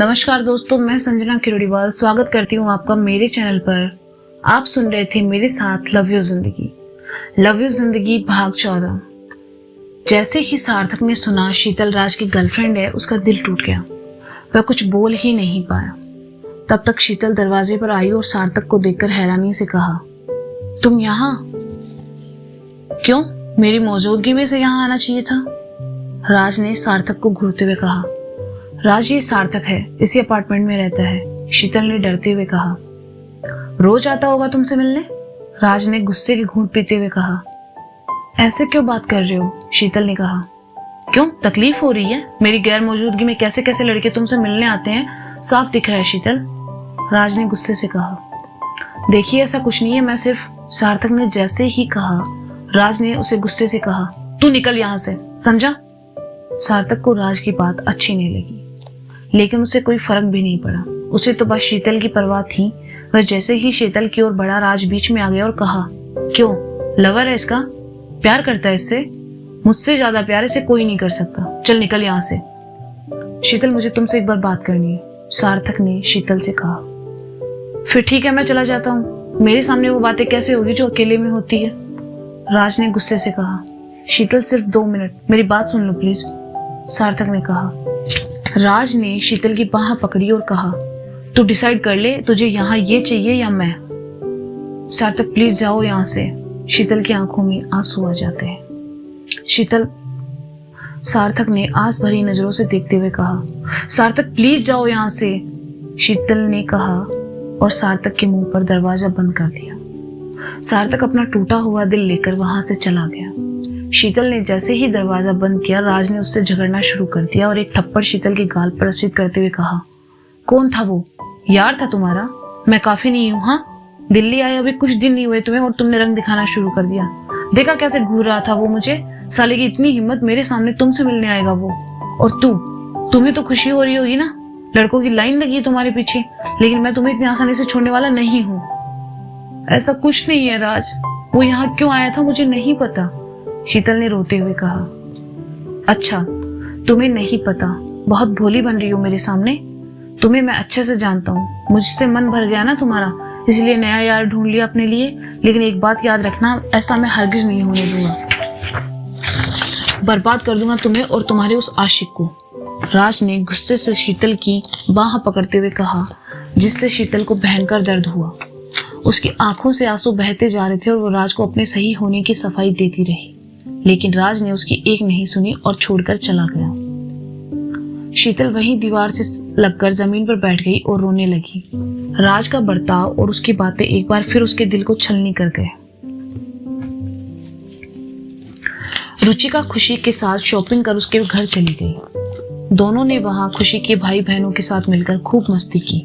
नमस्कार दोस्तों, मैं संजना किरोड़ीवाल स्वागत करती हूँ आपका मेरे चैनल पर। आप सुन रहे थे मेरे साथ लव यू जिंदगी भाग 14। जैसे ही सार्थक ने सुना शीतल राज की गर्लफ्रेंड है, उसका दिल टूट गया। वह कुछ बोल ही नहीं पाया। तब तक शीतल दरवाजे पर आई और सार्थक को देखकर हैरानी से कहा, तुम यहाँ? क्यों? मेरी मौजूदगी में से यहाँ आना चाहिए था। राज ने सार्थक को घूरते हुए कहा। राज, ये सार्थक है, इसी अपार्टमेंट में रहता है, शीतल ने डरते हुए कहा। रोज आता होगा तुमसे मिलने? राज ने गुस्से की घूंट पीते हुए कहा। ऐसे क्यों बात कर रहे हो? शीतल ने कहा। क्यों, तकलीफ हो रही है? मेरी गैर मौजूदगी में कैसे कैसे लड़के तुमसे मिलने आते हैं, साफ दिख रहा है शीतल, राज ने गुस्से से कहा। देखिए, ऐसा कुछ नहीं है, मैं सिर्फ। सार्थक ने जैसे ही कहा, राज ने उसे गुस्से से कहा, तू निकल यहाँ से, समझा? सार्थक को राज की बात अच्छी नहीं लगी, लेकिन उसे कोई फर्क भी नहीं पड़ा। उसे तो बस शीतल की परवाह थी। वह जैसे ही शीतल की ओर बढ़ा, राज बीच में आ गया और कहा, क्यों, लवर है इसका? प्यार करता है इससे? मुझसे ज्यादा प्यार इसे कोई नहीं कर सकता। चल निकल यहाँ से। शीतल, मुझे तुमसे एक बार बात करनी है, सार्थक ने शीतल से कहा। फिर ठीक है, मैं चला जाता हूँ। मेरे सामने वो बातें कैसे होगी जो अकेले में होती है, राज ने गुस्से से कहा। शीतल, सिर्फ 2 मिनट, मेरी बात सुन लो प्लीज, सार्थक ने कहा। राज ने शीतल की बाह पकड़ी और कहा, तू डिसाइड कर ले, तुझे यहाँ ये चाहिए या मैं? सार्थक, प्लीज जाओ यहाँ से। शीतल की आंखों में आंसू आ जाते हैं। शीतल, सार्थक ने आस भरी नजरों से देखते हुए कहा। सार्थक, प्लीज जाओ यहाँ से, शीतल ने कहा और सार्थक के मुंह पर दरवाजा बंद कर दिया। सार्थक अपना टूटा हुआ दिल लेकर वहां से चला गया। शीतल ने जैसे ही दरवाजा बंद किया, राज ने उससे झगड़ना शुरू कर दिया और एक थप्पड़ शीतल के गाल पर रसीद करते हुए कहा, कौन था वो? यार था तुम्हारा? मैं काफी नहीं हूँ? हाँ, दिल्ली आए अभी कुछ दिन नहीं हुए तुम्हें और तुमने रंग दिखाना शुरू कर दिया। देखा कैसे घूर रहा था वो मुझे? साले की इतनी हिम्मत, मेरे सामने तुमसे मिलने आएगा वो। और तुम्हें तो खुशी हो रही होगी ना, लड़कों की लाइन लगी है तुम्हारे पीछे, लेकिन मैं तुम्हें इतनी आसानी से छोड़ने वाला नहीं हूँ। ऐसा कुछ नहीं है राज, वो यहाँ क्यों आया था मुझे नहीं पता, शीतल ने रोते हुए कहा। अच्छा, तुम्हें नहीं पता? बहुत भोली बन रही हो मेरे सामने। तुम्हें मैं अच्छे से जानता हूँ, मुझसे मन भर गया ना तुम्हारा, इसलिए नया यार ढूंढ लिया अपने लिए। लेकिन एक बात याद रखना, ऐसा मैं हरगिज नहीं होने दूंगा। बर्बाद कर दूंगा तुम्हें और तुम्हारे उस आशिक को, राज ने गुस्से से शीतल की बाह पकड़ते हुए कहा, जिससे शीतल को भयंकर दर्द हुआ। उसकी आंखों से आंसू बहते जा रहे थे और वो राज को अपने सही होने की सफाई देती रही, लेकिन राज ने उसकी एक नहीं सुनी और छोड़कर चला गया। शीतल वहीं दीवार से लगकर जमीन पर बैठ गई और रोने लगी। राज का बर्ताव और उसकी बातें एक बार फिर उसके दिल को छलनी कर गए। रुचिका खुशी के साथ शॉपिंग कर उसके घर चली गई। दोनों ने वहां खुशी के भाई बहनों के साथ मिलकर खूब मस्ती की,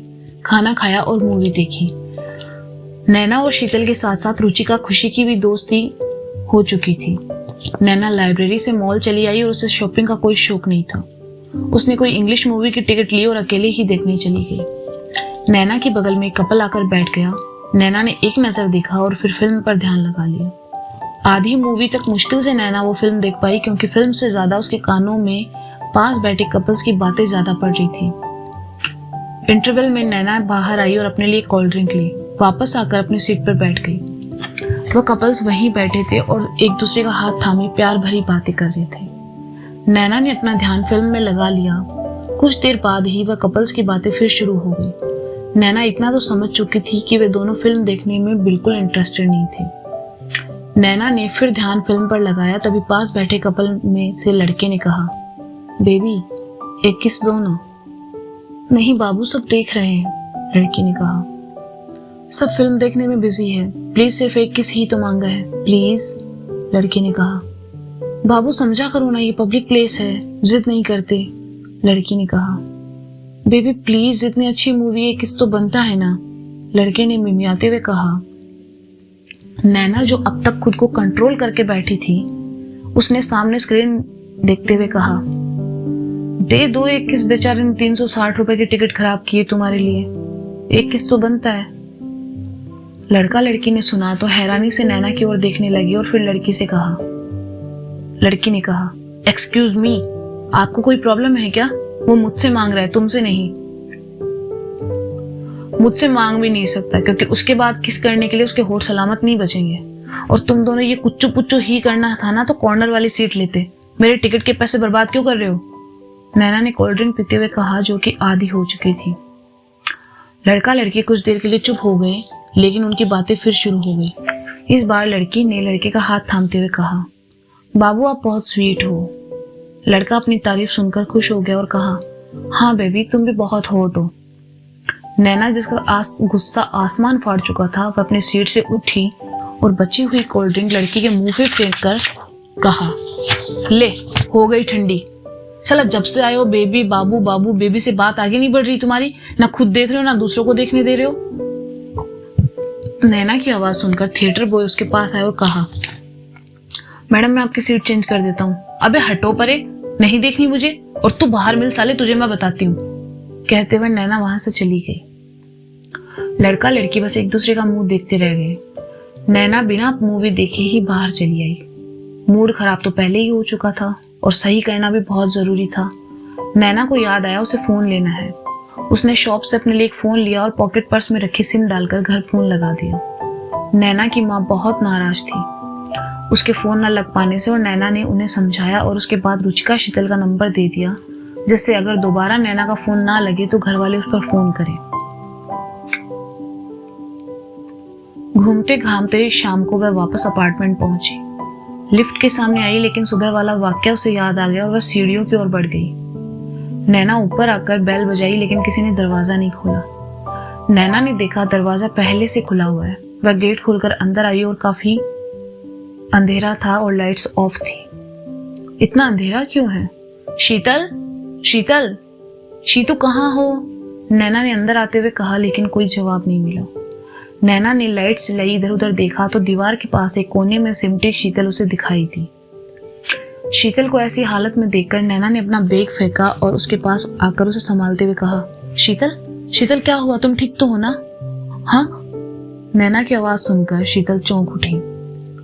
खाना खाया और मूवी देखी। नैना और शीतल के साथ साथ रुचिका खुशी की भी दोस्ती हो चुकी थी। नैना लाइब्रेरी से मॉल चली आई और उसे शॉपिंग का कोई शौक नहीं था। उसने कोई इंग्लिश मूवी की टिकट ली और अकेले ही देखने चली गई। नैना के बगल में कपल आकर बैठ गया। नैना ने एक नजर देखा और फिर फिल्म पर ध्यान लगा लिया। आधी मूवी तक मुश्किल से नैना वो फिल्म देख पाई, क्योंकि फिल्म से ज्यादा उसके कानों में पास बैठे कपल्स की बातें ज्यादा पड़ रही थी। इंटरवल में नैना बाहर आई और अपने लिए कोल्ड ड्रिंक ली। वापस आकर अपनी सीट पर बैठ गई। वह कपल्स वहीं बैठे थे और एक दूसरे का हाथ थामे प्यार भरी बातें कर रहे थे। नैना ने अपना ध्यान फिल्म में लगा लिया। कुछ देर बाद ही वह कपल्स की बातें फिर शुरू हो गई। नैना इतना तो समझ चुकी थी कि वे दोनों फिल्म देखने में बिल्कुल इंटरेस्टेड नहीं थे। नैना ने फिर ध्यान फिल्म पर लगाया, तभी पास बैठे कपल में से लड़के ने कहा, बेबी एक किस दो ना। नहीं बाबू, सब देख रहे हैं, लड़की ने कहा। सब फिल्म देखने में बिजी है, प्लीज सिर्फ एक किस ही तो मांगा है, प्लीज, लड़की ने कहा। बाबू समझा करो ना, ये पब्लिक प्लेस है, जिद नहीं करते, लड़की ने कहा। बेबी प्लीज, इतनी अच्छी मूवी है, किस तो बनता है ना, लड़के ने मिमियाते हुए कहा। नैना जो अब तक खुद को कंट्रोल करके बैठी थी, उसने सामने स्क्रीन देखते हुए कहा, दे दो एक किस, बेचारे ने 360 रुपए की टिकट खराब की है तुम्हारे लिए, एक किस तो बनता है। लड़का लड़की ने सुना तो हैरानी से नैना की ओर देखने लगी और फिर लड़की ने कहा, एक्सक्यूज मी, आपको कोई प्रॉब्लम है क्या? वो मुझसे मांग रहा है, तुमसे नहीं, मुझसे मांग भी नहीं सकता, क्योंकि उसके बाद किस करने के लिए उसके होठ सलामत नहीं बचेंगे। और तुम दोनों ये कुच्चू पुच्चू ही करना था ना तो कॉर्नर वाली सीट लेते। मेरे टिकट के पैसे बर्बाद क्यों कर रहे हो? नैना ने कोल्ड ड्रिंक पीते हुए कहा, जो कि आधी हो चुकी थी। लड़का लड़की कुछ देर के लिए चुप हो गए, लेकिन उनकी बातें फिर शुरू हो गई। इस बार लड़की ने लड़के का हाथ थामते हुए कहा, बाबू आप बहुत स्वीट हो। लड़का अपनी तारीफ सुनकर खुश हो गया और कहा, हाँ बेबी तुम भी बहुत हॉट हो। नैना, जिसका गुस्सा आसमान फाड़ चुका था, वह अपनी सीट से उठी और बची हुई कोल्ड ड्रिंक लड़की के मुंह पे फेंक कर कहा, ले हो गई ठंडी। साला जब से आए हो बेबी बाबू बाबू बेबी से बात आगे नहीं बढ़ रही तुम्हारी। ना खुद देख रहे हो ना दूसरों को देखने दे रहे हो। नैना की आवाज सुनकर थिएटर बॉय उसके पास आया और कहा, मैडम मैं आपकी सीट चेंज कर देता हूँ। अबे हटो परे, नहीं देखनी मुझे, और तू बाहर मिल साले, तुझे मैं बताती हूँ। कहते हुए नैना वहां से चली गई। लड़का लड़की बस एक दूसरे का मुंह देखते रह गए। नैना बिना मूवी देखे ही बाहर चली आई। मूड खराब तो पहले ही हो चुका था और सही करना भी बहुत जरूरी था। नैना को याद आया उसे फोन लेना है। उसने शॉप से अपने लिए एक फोन लिया और पॉकेट पर्स में रखी सिम डालकर घर फोन लगा दिया। नैना की माँ बहुत नाराज थी उसके फोन न लग पाने से, और नैना ने उन्हें समझाया और उसके बाद रुचिका शीतल का नंबर दे दिया, जिससे अगर दोबारा नैना का फोन ना लगे तो घर वाले उस पर फोन करें। घूमते घामते शाम को वह वापस अपार्टमेंट पहुंची। लिफ्ट के सामने आई, लेकिन सुबह वाला वाक्य उसे याद आ गया और वह सीढ़ियों की ओर बढ़ गई। नैना ऊपर आकर बेल बजाई, लेकिन किसी ने दरवाजा नहीं खोला। नैना ने देखा दरवाजा पहले से खुला हुआ है। वह गेट खोलकर अंदर आई और काफी अंधेरा था और लाइट्स ऑफ थी। इतना अंधेरा क्यों है? शीतल, शीतल, शीतू कहाँ हो? नैना ने अंदर आते हुए कहा, लेकिन कोई जवाब नहीं मिला। नैना ने लाइट से लाई इधर उधर देखा तो दीवार के पास एक कोने में सिमटी शीतल उसे दिखाई दी। शीतल को ऐसी हालत में देखकर नैना ने अपना बैग फेंका और उसके पास आकर उसे संभालते हुए कहा, शीतल, शीतल क्या हुआ? तुम ठीक तो हो ना? हाँ। नैना की आवाज सुनकर शीतल चौंक उठी,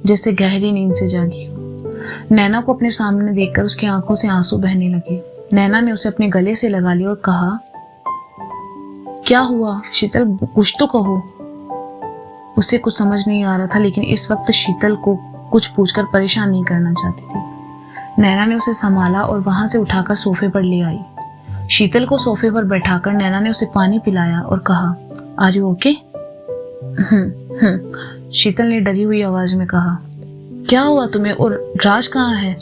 जैसे गहरी नींद से जागी हो। नैना को अपने सामने देखकर उसकी आंखों से आंसू बहने लगे। नैना ने उसे अपने गले से लगा लिया और कहा, क्या हुआ शीतल, कुछ तो कहो। उसे कुछ समझ नहीं आ रहा था, लेकिन इस वक्त शीतल को कुछ पूछकर परेशान नहीं करना चाहती थी। नैना ने उसे संभाला और वहां से उठाकर सोफे पर ले आई। शीतल को सोफे पर बैठाकर नैना ने उसे पानी पिलाया और कहा, आर यू ओके? शीतल ने डरी हुई आवाज में कहा, क्या हुआ तुम्हें और राज कहाँ है?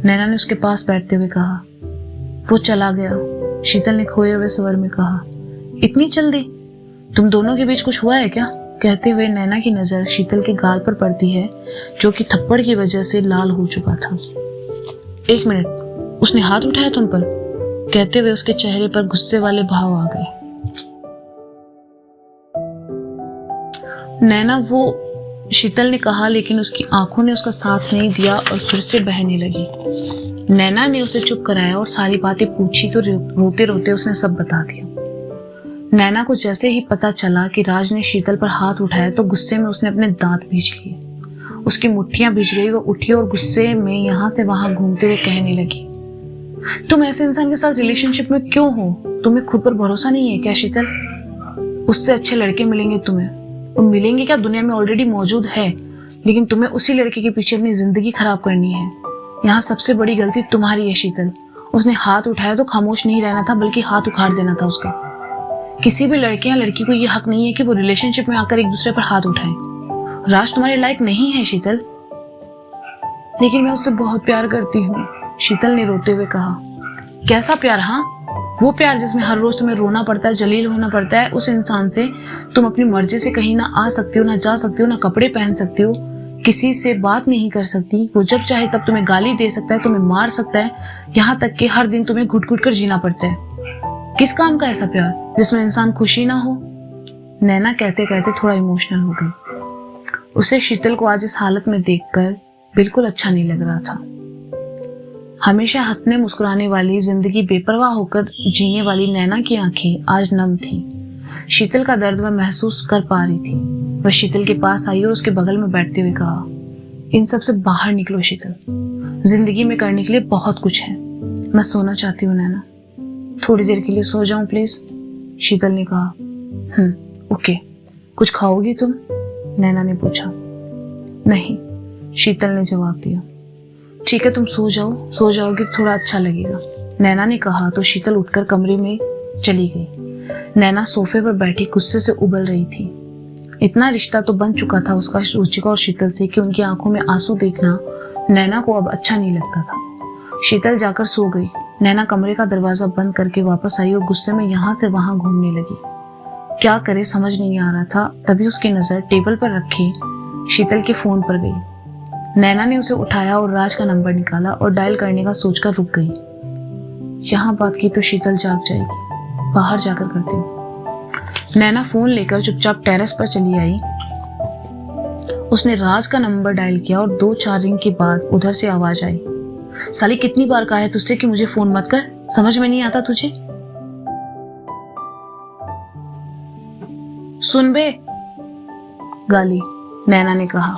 नैना ने उसके पास बैठते हुए कहा, वो चला गया। शीतल ने खोए हुए स्वर में कहा, इतनी जल्दी? तुम दोनों के बीच कुछ हुआ है क्या? कहते हुए नैना की नजर शीतल के गाल पर पड़ती है, जो कि थप्पड़ की वजह से लाल हो चुका था। एक मिनट, उसने हाथ उठाया तुम पर? कहते हुए उसके चेहरे पर गुस्से वाले भाव आ गए। नैना, वो शीतल ने कहा, लेकिन उसकी आंखों ने उसका साथ नहीं दिया और फिर से बहने लगी। नैना ने उसे चुप कराया और सारी बातें पूछी तो रोते रोते उसने सब बता दिया। नैना को जैसे ही पता चला कि राज ने शीतल पर हाथ उठाया तो गुस्से में उसने अपने दांत भींच लिए। उसकी मुट्ठियां भींच गई। वो उठी और गुस्से में यहाँ से वहां घूमते हुए कहने लगी, तुम ऐसे इंसान के साथ रिलेशनशिप में क्यों हो? तुम्हें खुद पर भरोसा नहीं है क्या शीतल? उससे अच्छे लड़के मिलेंगे तुम्हें, और मिलेंगे क्या, दुनिया में ऑलरेडी मौजूद है, लेकिन तुम्हें उसी लड़के के पीछे अपनी जिंदगी खराब करनी है। यहाँ सबसे बड़ी गलती तुम्हारी है शीतल। उसने हाथ उठाया तो खामोश नहीं रहना था, बल्कि हाथ उखाड़ देना था उसका। किसी भी लड़के या लड़की को यह हक नहीं है कि वो रिलेशनशिप में आकर एक दूसरे पर हाथ उठाए। राज तुम्हारे लायक नहीं है शीतल। लेकिन मैं उससे बहुत प्यार करती हूँ, शीतल ने रोते हुए कहा। कैसा प्यार? हाँ, वो प्यार जिसमें हर रोज तुम्हें रोना पड़ता है, जलील होना पड़ता है। उस इंसान से तुम अपनी मर्जी से कहीं ना आ सकती हो, ना जा सकती हो, ना कपड़े पहन सकती हो, किसी से बात नहीं कर सकती। वो जब चाहे तब तुम्हें गाली दे सकता है, तुम्हें मार सकता है, यहाँ तक कि हर दिन तुम्हें घुट घुट कर जीना पड़ता है। किस काम का ऐसा प्यार जिसमें इंसान खुशी ना हो? नैना कहते कहते थोड़ा इमोशनल हो गई। उसे शीतल को आज इस हालत में देखकर बिल्कुल अच्छा नहीं लग रहा था। हमेशा हंसने मुस्कुराने वाली, जिंदगी बेपरवाह होकर जीने वाली नैना की आंखें आज नम थी। शीतल का दर्द वह महसूस कर पा रही थी। वह शीतल के पास आई और उसके बगल में बैठते हुए कहा, इन सब से बाहर निकलो शीतल, जिंदगी में करने के लिए बहुत कुछ है। मैं सोना चाहती हूँ नैना, थोड़ी देर के लिए सो जाऊं प्लीज? शीतल ने कहा, ओके, कुछ खाओगी तुम? नैना ने पूछा। नहीं, शीतल ने जवाब दिया। ठीक है, तुम सो जाओ, सो जाओगी तो थोड़ा अच्छा लगेगा, नैना ने कहा तो शीतल उठकर कमरे में चली गई। नैना सोफे पर बैठी गुस्से से उबल रही थी। इतना रिश्ता तो बन चुका था उसका रुचिका और शीतल से कि उनकी आंखों में आंसू देखना नैना को अब अच्छा नहीं लगता था। शीतल जाकर सो गई। नैना कमरे का दरवाजा बंद करके वापस आई और गुस्से में यहाँ से वहां घूमने लगी। क्या करे समझ नहीं आ रहा था। तभी उसकी नजर टेबल पर रखी शीतल के फोन पर गई। नैना ने उसे उठाया और राज का नंबर निकाला और डायल करने का सोचकर रुक गई। यहाँ बात की तो शीतल जाग जाएगी, बाहर जाकर करती हूँ। नैना फोन लेकर चुपचाप टेरेस पर चली आई। उसने राज का नंबर डायल किया और 2-4 रिंग के बाद उधर से आवाज आई। साली कितनी बार कहा है तुझसे कि मुझे फोन मत कर, समझ में नहीं आता तुझे? सुन बे, गाली, नैना ने कहा।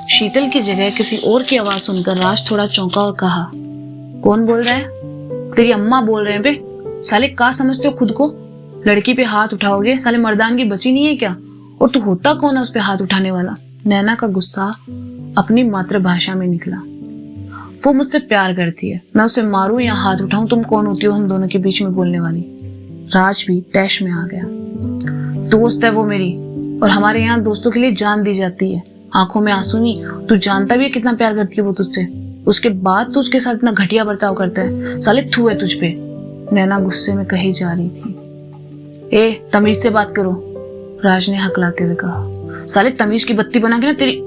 शीतल की जगह किसी और की आवाज सुनकर राज थोड़ा चौंका और कहा, कौन बोल रहा है? तेरी अम्मा बोल रहे हैं बे। साले क्या समझते हो खुद को? लड़की पे हाथ उठाओगे? साले मर्दान की बची नहीं है क्या? और तू होता कौन है उस पे हाथ उठाने वाला? नैना का गुस्सा अपनी मातृभाषा में निकला। वो मुझसे प्यार करती है, मैं उसे मारूं या हाथ उठाऊं, तुम कौन होती हो हम दोनों के बीच में बोलने वाली? राज भी तैश में आ गया। दोस्त है वो मेरी, और हमारे यहाँ दोस्तों के लिए जान दी जाती है। आंखों में आंसू नहीं, तू जानता भी है कितना प्यार करती है वो तुझसे, उसके बाद तू उसके साथ इतना घटिया बर्ताव करता है। साले थू है तुझ पे, नैना गुस्से में कही जा रही थी। ए तमीज से बात करो, राज ने हकलाते हुए कहा। साले तमीज की बत्ती बना के ना तेरी,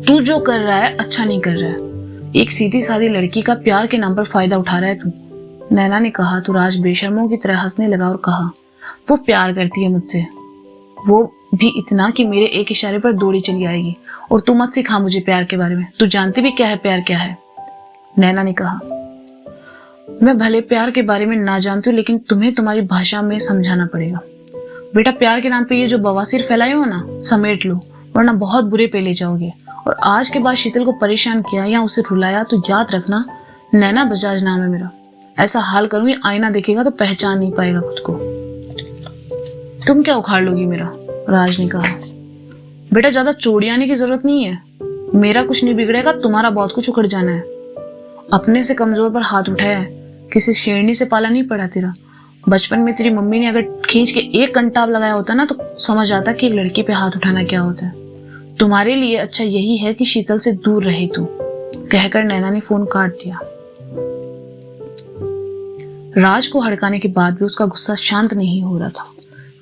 तू जो कर रहा है अच्छा नहीं कर रहा है। एक सीधी सादी लड़की का प्यार के नाम पर फायदा उठा रहा है तू, नैना ने कहा तो राज बेशर्मों की तरह हंसने लगा और कहा, वो प्यार करती है मुझसे, वो भी इतना कि मेरे एक इशारे पर दौड़ी चली आएगी। और तू मत सिखा मुझे प्यार के बारे में, तू जानती भी क्या है प्यार क्या है? नैना ने कहा, मैं भले प्यार के बारे में ना जानती हूँ, लेकिन तुम्हें तुम्हारी भाषा में समझाना पड़ेगा। बेटा प्यार के नाम पे ये जो बवासीर फैलाए हो ना, समेट लो, वरना बहुत बुरे पे ले जाओगे। और आज के बाद शीतल को परेशान किया या उसे रुलाया तो याद रखना, नैना बजाज नाम है मेरा। ऐसा हाल करूंगी आईना देखेगा तो पहचान नहीं पाएगा खुद को। तुम क्या उखाड़ लोगी मेरा? राज ने कहा। बेटा ज्यादा चोड़ियाने की जरूरत नहीं है, मेरा कुछ नहीं बिगड़ेगा, तुम्हारा बहुत कुछ उखड़ जाना है। अपने से कमजोर पर हाथ उठाया है, किसी शेरनी से पाला नहीं पड़ा तेरा। बचपन में तेरी मम्मी ने अगर खींच के एक कंटाब लगाया होता ना तो समझ आता कि एक लड़की पे हाथ उठाना क्या होता है। तुम्हारे लिए अच्छा यही है कि शीतल से दूर रहे तू, कहकर नैना ने फोन काट दिया। राज को हड़काने के बाद भी उसका गुस्सा शांत नहीं हो रहा था,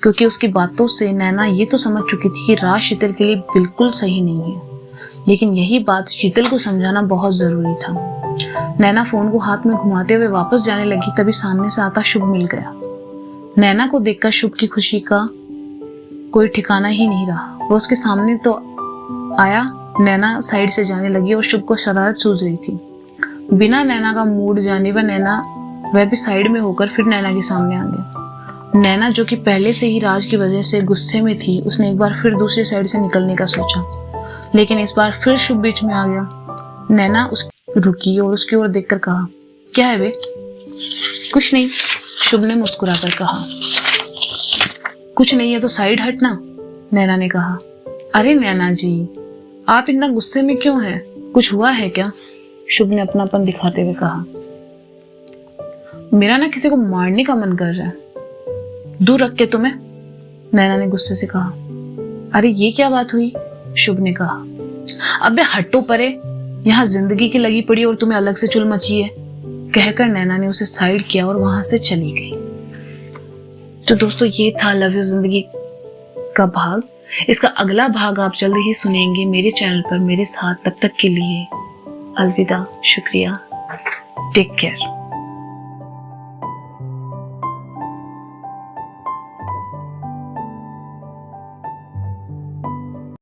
क्योंकि उसकी बातों से नैना ये तो समझ चुकी थी कि राज शीतल के लिए बिल्कुल सही नहीं है। लेकिन यही बात शीतल को समझाना बहुत जरूरी था। नैना फोन को हाथ में घुमाते हुए वापस जाने लगी, तभी सामने से आता शुभ मिल गया। नैना को देखकर शुभ की खुशी का कोई ठिकाना ही नहीं रहा। वो उसके सामने तो आया, नैना साइड से जाने लगी और शुभ को शरारत सूझ रही थी। बिना नैना का मूड जाने वह भी साइड में होकर फिर नैना के सामने आ गया। नैना जो कि पहले से ही राज की वजह से गुस्से में थी, उसने एक बार फिर दूसरी साइड से निकलने का सोचा, लेकिन इस बार फिर शुभ बीच में आ गया। नैना रुकी और उसकी ओर देखकर कहा, क्या है बे? कुछ नहीं, शुभ ने मुस्कुराकर कहा। कुछ नहीं है तो साइड हटना, नैना ने कहा। अरे नैना जी, आप इतना गुस्से में क्यों हैं? कुछ हुआ है क्या? शुभ ने अपनापन दिखाते हुए कहा। मेरा ना किसी को मारने का मन कर रहा है, दूर रख के तुम्हें, नैना ने गुस्से से कहा। अरे ये क्या बात हुई? शुभ ने कहा। अबे हटो परे, यहाँ जिंदगी की लगी पड़ी और तुम्हें अलग से चुल मची है, कहकर नैना ने उसे साइड किया और वहां से चली गई। तो दोस्तों ये था लव यू जिंदगी का भाग। इसका अगला भाग आप जल्द ही सुनेंगे मेरे चैनल पर मेरे साथ। तब तक के लिए अलविदा, शुक्रिया, टेक केयर।